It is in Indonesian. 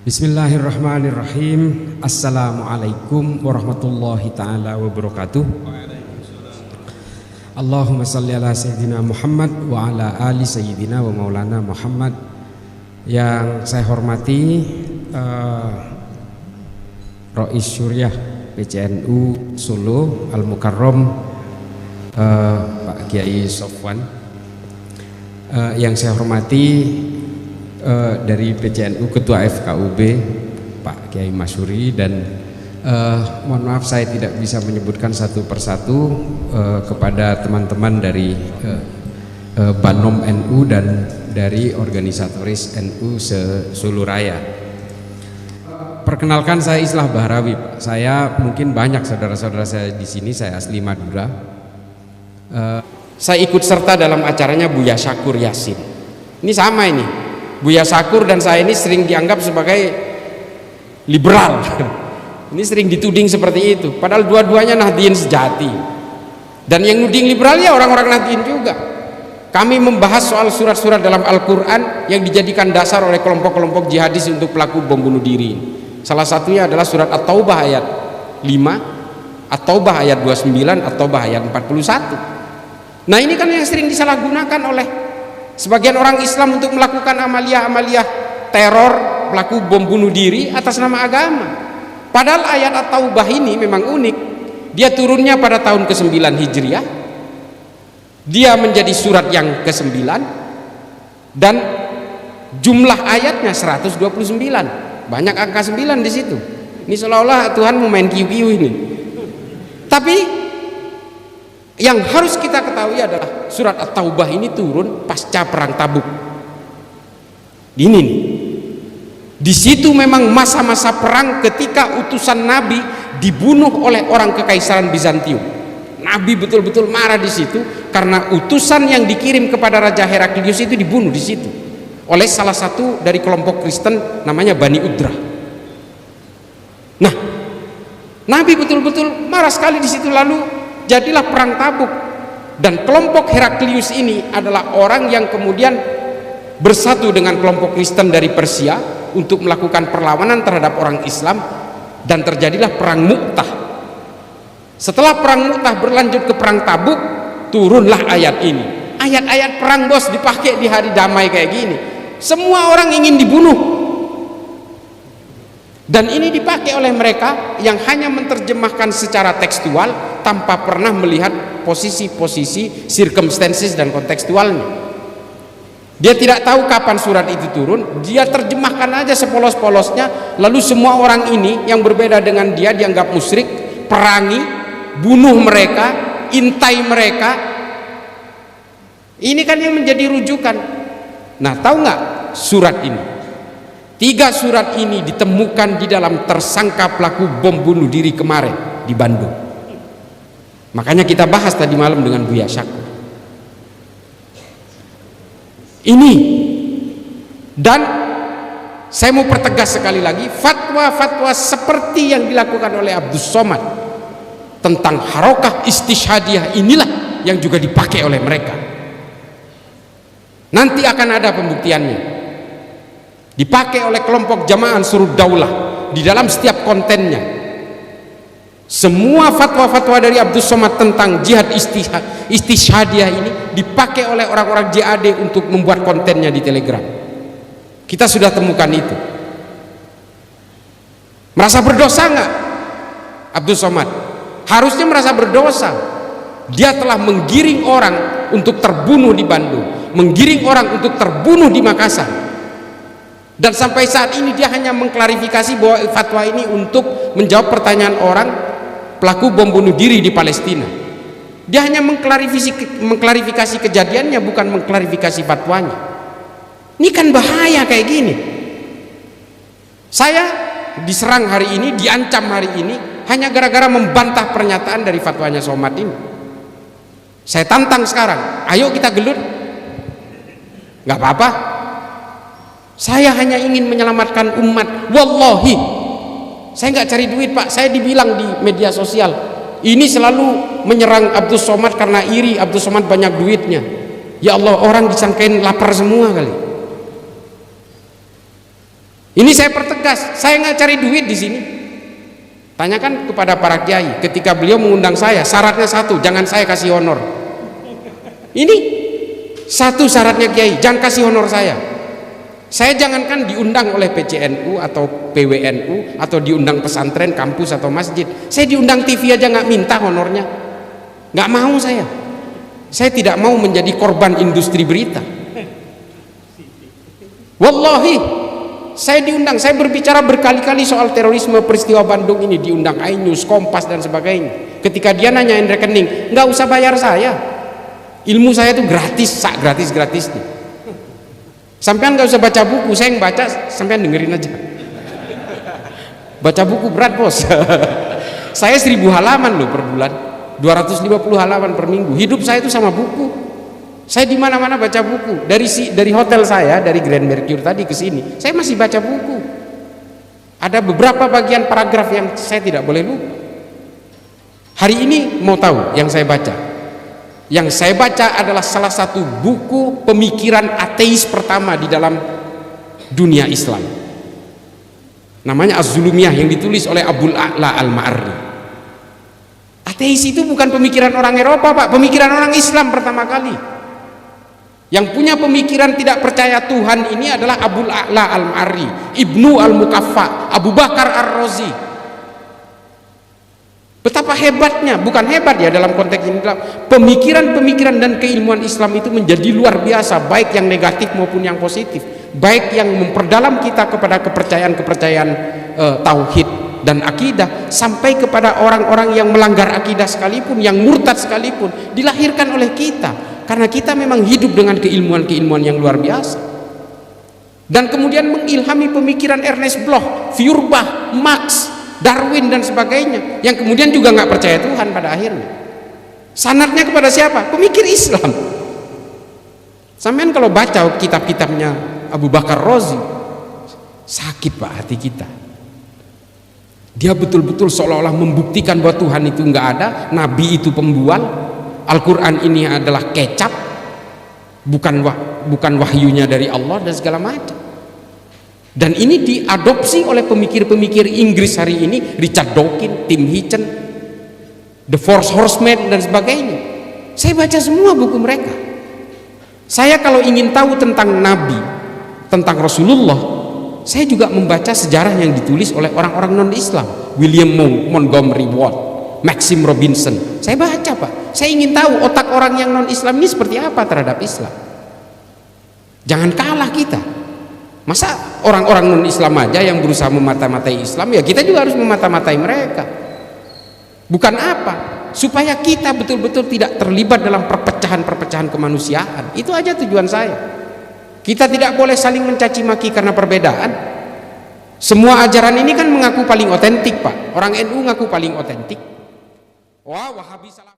Bismillahirrahmanirrahim. Assalamualaikum warahmatullahi ta'ala wabarakatuh. Allahumma salli ala Sayyidina Muhammad wa ala ali Sayyidina wa maulana Muhammad. Yang saya hormati Rois Syuriah PCNU Solo Al-Mukarram, Pak Kiai Sofwan. Yang saya hormati dari PCNU Ketua FKUB Pak Kiai Masyuri, dan mohon maaf saya tidak bisa menyebutkan satu persatu kepada teman-teman dari Banom NU dan dari organisatoris NU seluruh raya. Perkenalkan, saya Islah Bahrawi, Pak. Saya mungkin banyak saudara-saudara saya di sini, saya asli Madura. Saya ikut serta dalam acaranya Buya Syakur Yasin. Ini sama ini. Buya Syakur dan saya ini sering dianggap sebagai liberal. Ini sering dituding seperti itu. Padahal dua-duanya Nahdien sejati. Dan yang nuding liberal ya orang-orang Nahdien juga. Kami membahas soal surat-surat dalam Al-Quran yang dijadikan dasar oleh kelompok-kelompok jihadis untuk pelaku bom bunuh diri. Salah satunya adalah surat At-Taubah ayat 5, At-Taubah ayat 29, At-Taubah ayat 41. Nah ini kan yang sering disalahgunakan oleh sebagian orang Islam untuk melakukan amalia-amalia teror, pelaku bom bunuh diri atas nama agama. Padahal ayat At-Taubah ini memang unik. Dia turunnya pada tahun ke-9 Hijriah. Dia menjadi surat yang ke-9 dan jumlah ayatnya 129. Banyak angka 9 di situ. Ini seolah-olah Tuhan mau main kiu-kiu ini. Tapi yang harus kita ketahui adalah surat At-Taubah ini turun pasca perang Tabuk. Ini nih. Di situ memang masa-masa perang ketika utusan Nabi dibunuh oleh orang kekaisaran Bizantium. Nabi betul-betul marah di situ karena utusan yang dikirim kepada Raja Heraklius itu dibunuh di situ oleh salah satu dari kelompok Kristen namanya Bani Udrah. Nah, Nabi betul-betul marah sekali di situ, lalu jadilah perang Tabuk. Dan kelompok Heraklius ini adalah orang yang kemudian bersatu dengan kelompok Kristen dari Persia untuk melakukan perlawanan terhadap orang Islam, dan terjadilah perang Mu'tah. Setelah perang Mu'tah berlanjut ke perang Tabuk, turunlah ayat ini. Ayat-ayat perang bos dipakai di hari damai kayak gini. Semua orang ingin dibunuh. Dan ini dipakai oleh mereka yang hanya menerjemahkan secara tekstual tanpa pernah melihat posisi-posisi, circumstances dan kontekstualnya. Dia tidak tahu kapan surat itu turun, dia terjemahkan aja sepolos-polosnya, lalu semua orang ini yang berbeda dengan dia dianggap musyrik, perangi, bunuh mereka, intai mereka. Ini kan yang menjadi rujukan. Nah, tahu nggak surat ini? 3 surat ini ditemukan di dalam tersangka pelaku bom bunuh diri kemarin di Bandung. Makanya kita bahas tadi malam dengan Buya Syakur. Ini, dan saya mau pertegas sekali lagi, fatwa-fatwa seperti yang dilakukan oleh Abdus Somad tentang harokah istishadiyah inilah yang juga dipakai oleh mereka. Nanti akan ada pembuktiannya. Dipakai oleh kelompok Jamaah Ansarud Daulah di dalam setiap kontennya. Semua fatwa-fatwa dari Abdus Somad tentang jihad istishadiyah ini dipakai oleh orang-orang JAD untuk membuat kontennya di Telegram. Kita sudah temukan itu. Merasa berdosa nggak Abdus Somad? Harusnya merasa berdosa. Dia telah menggiring orang untuk terbunuh di Bandung, menggiring orang untuk terbunuh di Makassar. Dan sampai saat ini dia hanya mengklarifikasi bahwa fatwa ini untuk menjawab pertanyaan orang pelaku bom bunuh diri di Palestina. Dia hanya mengklarifikasi kejadiannya, bukan mengklarifikasi fatwanya. Ini kan bahaya kayak gini. Saya diserang hari ini, diancam hari ini hanya gara-gara membantah pernyataan dari fatwanya Somad ini. Saya tantang sekarang, ayo kita gelut. Nggak apa-apa. Saya hanya ingin menyelamatkan umat. Wallahi, saya nggak cari duit, Pak. Saya dibilang di media sosial ini selalu menyerang Abdus Somad karena iri Abdus Somad banyak duitnya. Ya Allah, orang disangkain lapar semua kali. Ini saya pertegas, saya nggak cari duit di sini. Tanyakan kepada para kiai, ketika beliau mengundang saya, syaratnya satu, jangan saya kasih honor. Ini satu syaratnya kiai, jangan kasih honor saya. Saya jangankan diundang oleh PCNU atau PWNU atau diundang pesantren, kampus atau masjid, saya diundang TV aja nggak minta honornya, nggak mau saya. Saya tidak mau menjadi korban industri berita. Wallahi, saya diundang, saya berbicara berkali-kali soal terorisme peristiwa Bandung ini, diundang iNews, Kompas dan sebagainya. Ketika dia nanyain rekening, nggak usah bayar saya, ilmu saya itu gratis, sak gratis nih. Sampean nggak usah baca buku, saya yang baca, sampean dengerin aja. Baca buku berat bos. Saya 1000 halaman loh per bulan, 250 halaman per minggu. Hidup saya itu sama buku. Saya di mana-mana baca buku. Dari hotel saya, dari Grand Mercure tadi ke sini, saya masih baca buku. Ada beberapa bagian paragraf yang saya tidak boleh lupa. Hari ini mau tahu yang saya baca? Yang saya baca adalah salah satu buku pemikiran ateis pertama di dalam dunia Islam. Namanya Az-Zulumiyah, yang ditulis oleh Abul A'la Al-Ma'arri. Ateis itu bukan pemikiran orang Eropa, Pak, pemikiran orang Islam pertama kali. Yang punya pemikiran tidak percaya Tuhan ini adalah Abul A'la Al-Ma'arri, Ibnu Al-Mukaffa, Abu Bakar Ar-Razi. Betapa hebatnya, bukan hebat ya dalam konteks ini, pemikiran-pemikiran dan keilmuan Islam itu menjadi luar biasa, baik yang negatif maupun yang positif, baik yang memperdalam kita kepada kepercayaan-kepercayaan tauhid dan akidah, sampai kepada orang-orang yang melanggar akidah sekalipun, yang murtad sekalipun, dilahirkan oleh kita, karena kita memang hidup dengan keilmuan-keilmuan yang luar biasa. Dan kemudian mengilhami pemikiran Ernest Bloch, Feuerbach, Marx, Darwin dan sebagainya, yang kemudian juga nggak percaya Tuhan pada akhirnya. Sanadnya kepada siapa? Pemikir Islam. Sampean kalau baca kitab-kitabnya Abu Bakar Razi, sakit Pak hati kita. Dia betul-betul seolah-olah membuktikan bahwa Tuhan itu nggak ada, Nabi itu pembual, Al-Quran ini adalah kecap, bukan wahyunya dari Allah dan segala macam. Dan ini diadopsi oleh pemikir-pemikir Inggris hari ini, Richard Dawkins, Tim Hitchens, The Four Horsemen dan sebagainya. Saya baca semua buku mereka. Saya kalau ingin tahu tentang Nabi, tentang Rasulullah, saya juga membaca sejarah yang ditulis oleh orang-orang non-Islam, William Montgomery Watt, Maxim Robinson. Saya baca Pak, saya ingin tahu otak orang yang non-Islam ini seperti apa terhadap Islam. Jangan kalah kita. Masa orang-orang non-Islam aja yang berusaha memata-matai Islam, ya kita juga harus memata-matai mereka. Bukan apa? Supaya kita betul-betul tidak terlibat dalam perpecahan-perpecahan kemanusiaan. Itu aja tujuan saya. Kita tidak boleh saling mencaci maki karena perbedaan. Semua ajaran ini kan mengaku paling otentik Pak. Orang NU ngaku paling otentik. Wah, Wahabi salah.